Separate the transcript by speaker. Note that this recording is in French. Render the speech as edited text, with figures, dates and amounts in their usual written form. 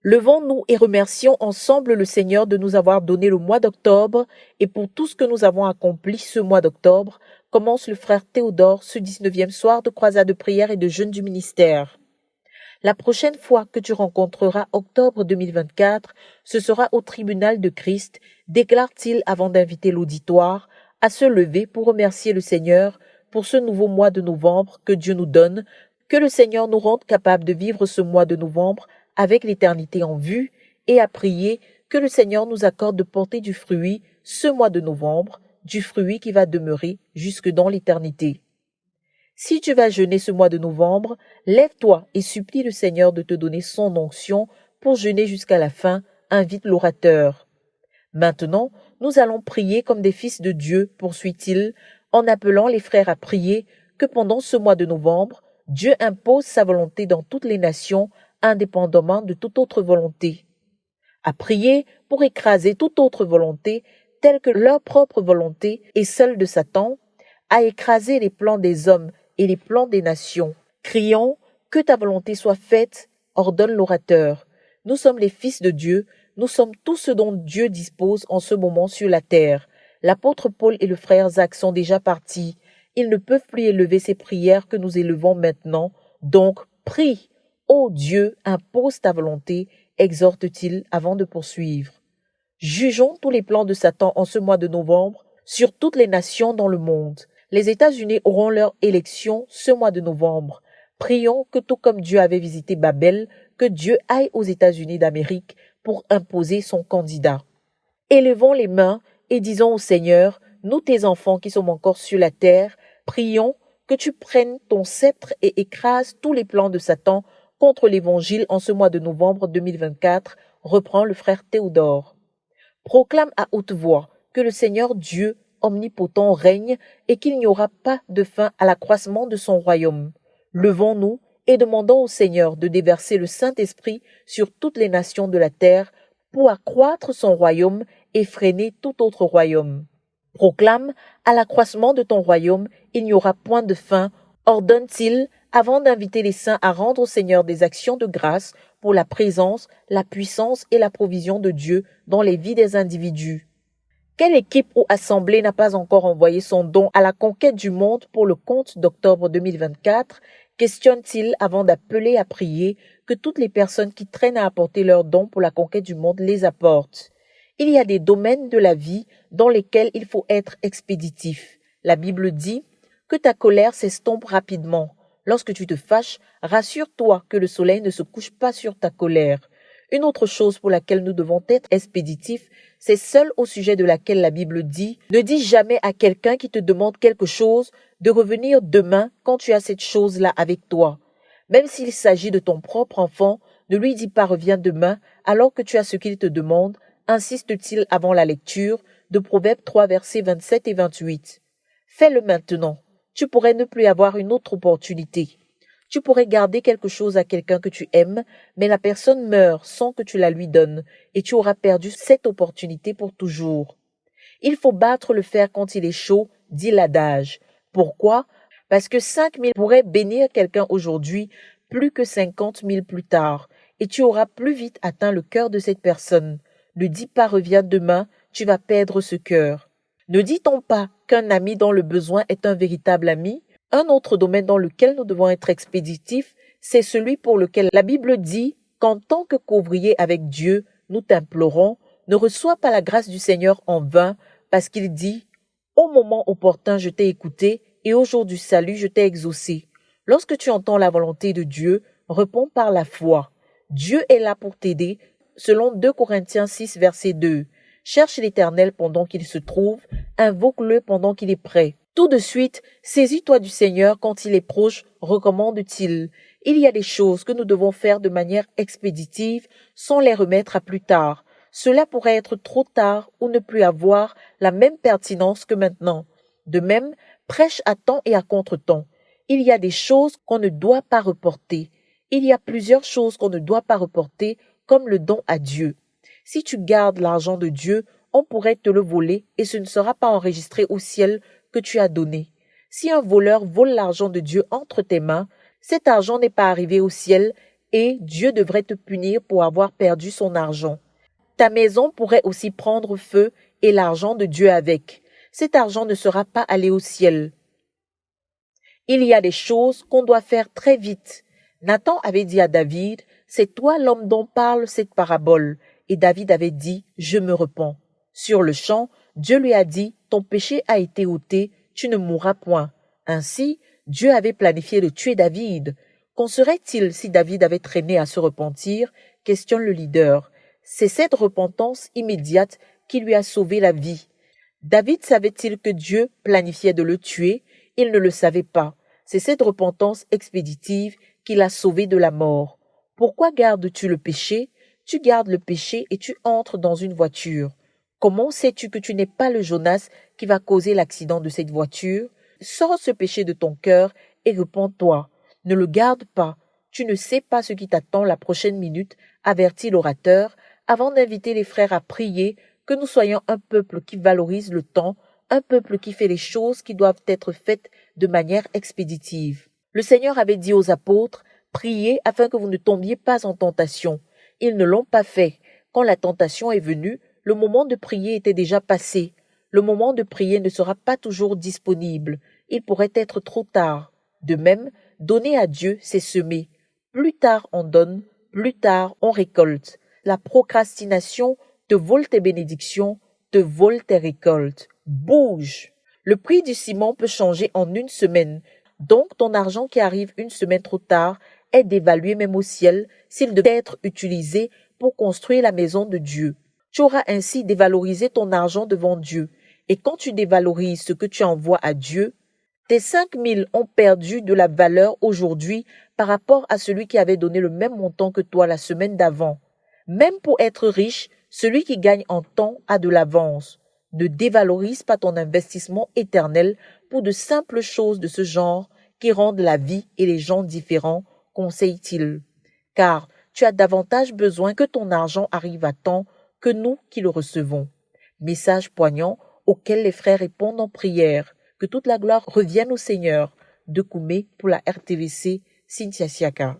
Speaker 1: Levons-nous et remercions ensemble le Seigneur de nous avoir donné le mois d'octobre et pour tout ce que nous avons accompli ce mois d'octobre, commence le frère Théodore ce 19e soir de croisade de prière et de jeûne du ministère. La prochaine fois que tu rencontreras octobre 2024, ce sera au tribunal de Christ, déclare-t-il avant d'inviter l'auditoire à se lever pour remercier le Seigneur pour ce nouveau mois de novembre que Dieu nous donne, que le Seigneur nous rende capables de vivre ce mois de novembre avec l'éternité en vue et à prier que le Seigneur nous accorde de porter du fruit ce mois de novembre, du fruit qui va demeurer jusque dans l'éternité. Si tu vas jeûner ce mois de novembre, lève-toi et supplie le Seigneur de te donner son onction pour jeûner jusqu'à la fin, invite l'orateur. Maintenant, nous allons prier comme des fils de Dieu, poursuit-il, en appelant les frères à prier que pendant ce mois de novembre, Dieu impose sa volonté dans toutes les nations, indépendamment de toute autre volonté. À prier pour écraser toute autre volonté, telle que leur propre volonté et celle de Satan, à écraser les plans des hommes et les plans des nations. Crions, que ta volonté soit faite, ordonne l'orateur. Nous sommes les fils de Dieu, nous sommes tout ce dont Dieu dispose en ce moment sur la terre. L'apôtre Paul et le frère Zach sont déjà partis. Ils ne peuvent plus élever ces prières que nous élevons maintenant. Donc, prie. Ô Dieu, impose ta volonté, exhorte-t-il avant de poursuivre. Jugeons tous les plans de Satan en ce mois de novembre sur toutes les nations dans le monde. Les États-Unis auront leur élection ce mois de novembre. Prions que tout comme Dieu avait visité Babel, que Dieu aille aux États-Unis d'Amérique pour imposer son candidat. Élevons les mains et disons au Seigneur, nous tes enfants qui sommes encore sur la terre, prions que tu prennes ton sceptre et écrases tous les plans de Satan contre l'Évangile en ce mois de novembre 2024, reprend le frère Théodore. Proclame à haute voix que le Seigneur Dieu omnipotent règne et qu'il n'y aura pas de fin à l'accroissement de son royaume. Levons-nous et demandons au Seigneur de déverser le Saint-Esprit sur toutes les nations de la terre pour accroître son royaume et freiner tout autre royaume. Proclame, à l'accroissement de ton royaume, il n'y aura point de fin, ordonne-t-il, avant d'inviter les saints à rendre au Seigneur des actions de grâce pour la présence, la puissance et la provision de Dieu dans les vies des individus. Quelle équipe ou assemblée n'a pas encore envoyé son don à la conquête du monde pour le compte d'octobre 2024, questionne-t-il avant d'appeler à prier que toutes les personnes qui traînent à apporter leurs dons pour la conquête du monde les apportent. Il y a des domaines de la vie dans lesquels il faut être expéditif. La Bible dit que ta colère s'estompe rapidement. Lorsque tu te fâches, rassure-toi que le soleil ne se couche pas sur ta colère. Une autre chose pour laquelle nous devons être expéditifs, c'est celle au sujet de laquelle la Bible dit « Ne dis jamais à quelqu'un qui te demande quelque chose de revenir demain quand tu as cette chose-là avec toi. Même s'il s'agit de ton propre enfant, ne lui dis pas « Reviens demain » alors que tu as ce qu'il te demande, insiste-t-il avant la lecture de Proverbes 3 versets 27 et 28. Fais-le maintenant. Tu pourrais ne plus avoir une autre opportunité. Tu pourrais garder quelque chose à quelqu'un que tu aimes, mais la personne meurt sans que tu la lui donnes, et tu auras perdu cette opportunité pour toujours. Il faut battre le fer quand il est chaud, dit l'adage. Pourquoi? Parce que 5 000 pourraient bénir quelqu'un aujourd'hui, plus que 50 000 plus tard, et tu auras plus vite atteint le cœur de cette personne. Ne dis pas reviens demain, tu vas perdre ce cœur. Ne dit-on pas qu'un ami dans le besoin est un véritable ami? Un autre domaine dans lequel nous devons être expéditifs, c'est celui pour lequel la Bible dit qu'en tant que qu'ouvrier avec Dieu, nous t'implorons, ne reçois pas la grâce du Seigneur en vain, parce qu'il dit « Au moment opportun, je t'ai écouté, et au jour du salut, je t'ai exaucé. » Lorsque tu entends la volonté de Dieu, réponds par la foi. Dieu est là pour t'aider, selon 2 Corinthiens 6, verset 2. Cherche l'Éternel pendant qu'il se trouve, invoque-le pendant qu'il est prêt. Tout de suite, saisis-toi du Seigneur quand il est proche, recommande-t-il. Il y a des choses que nous devons faire de manière expéditive sans les remettre à plus tard. Cela pourrait être trop tard ou ne plus avoir la même pertinence que maintenant. De même, prêche à temps et à contre-temps. Il y a des choses qu'on ne doit pas reporter. Il y a plusieurs choses qu'on ne doit pas reporter, comme le don à Dieu. Si tu gardes l'argent de Dieu, on pourrait te le voler et ce ne sera pas enregistré au ciel que tu as donné. Si un voleur vole l'argent de Dieu entre tes mains, cet argent n'est pas arrivé au ciel et Dieu devrait te punir pour avoir perdu son argent. Ta maison pourrait aussi prendre feu et l'argent de Dieu avec. Cet argent ne sera pas allé au ciel. Il y a des choses qu'on doit faire très vite. Nathan avait dit à David, « C'est toi l'homme dont parle cette parabole. » Et David avait dit, « Je me repens. » Sur le champ, Dieu lui a dit, « Ton péché a été ôté, tu ne mourras point. » Ainsi, Dieu avait planifié de tuer David. Qu'en serait-il si David avait traîné à se repentir? Questionne le leader. C'est cette repentance immédiate qui lui a sauvé la vie. David savait-il que Dieu planifiait de le tuer? Il ne le savait pas. C'est cette repentance expéditive qui l'a sauvé de la mort. Pourquoi gardes-tu le péché? Tu gardes le péché et tu entres dans une voiture. Comment sais-tu que tu n'es pas le Jonas qui va causer l'accident de cette voiture? Sors ce péché de ton cœur et repens-toi. Ne le garde pas. Tu ne sais pas ce qui t'attend la prochaine minute, avertit l'orateur, avant d'inviter les frères à prier que nous soyons un peuple qui valorise le temps, un peuple qui fait les choses qui doivent être faites de manière expéditive. Le Seigneur avait dit aux apôtres, « Priez afin que vous ne tombiez pas en tentation. » Ils ne l'ont pas fait. Quand la tentation est venue, le moment de prier était déjà passé. Le moment de prier ne sera pas toujours disponible. Il pourrait être trop tard. De même, donner à Dieu, c'est semer. Plus tard on donne, plus tard on récolte. La procrastination te vole tes bénédictions, te vole tes récoltes. Bouge! Le prix du ciment peut changer en une semaine. Donc ton argent qui arrive une semaine trop tard est dévalué même au ciel s'il devait être utilisé pour construire la maison de Dieu. Tu auras ainsi dévalorisé ton argent devant Dieu. Et quand tu dévalorises ce que tu envoies à Dieu, tes 5 000 ont perdu de la valeur aujourd'hui par rapport à celui qui avait donné le même montant que toi la semaine d'avant. Même pour être riche, celui qui gagne en temps a de l'avance. Ne dévalorise pas ton investissement éternel pour de simples choses de ce genre qui rendent la vie et les gens différents, conseille-t-il. Car tu as davantage besoin que ton argent arrive à temps que nous qui le recevons. Message poignant auquel les frères répondent en prière. Que toute la gloire revienne au Seigneur. De Koumé pour la RTVC, Cynthia Siaka.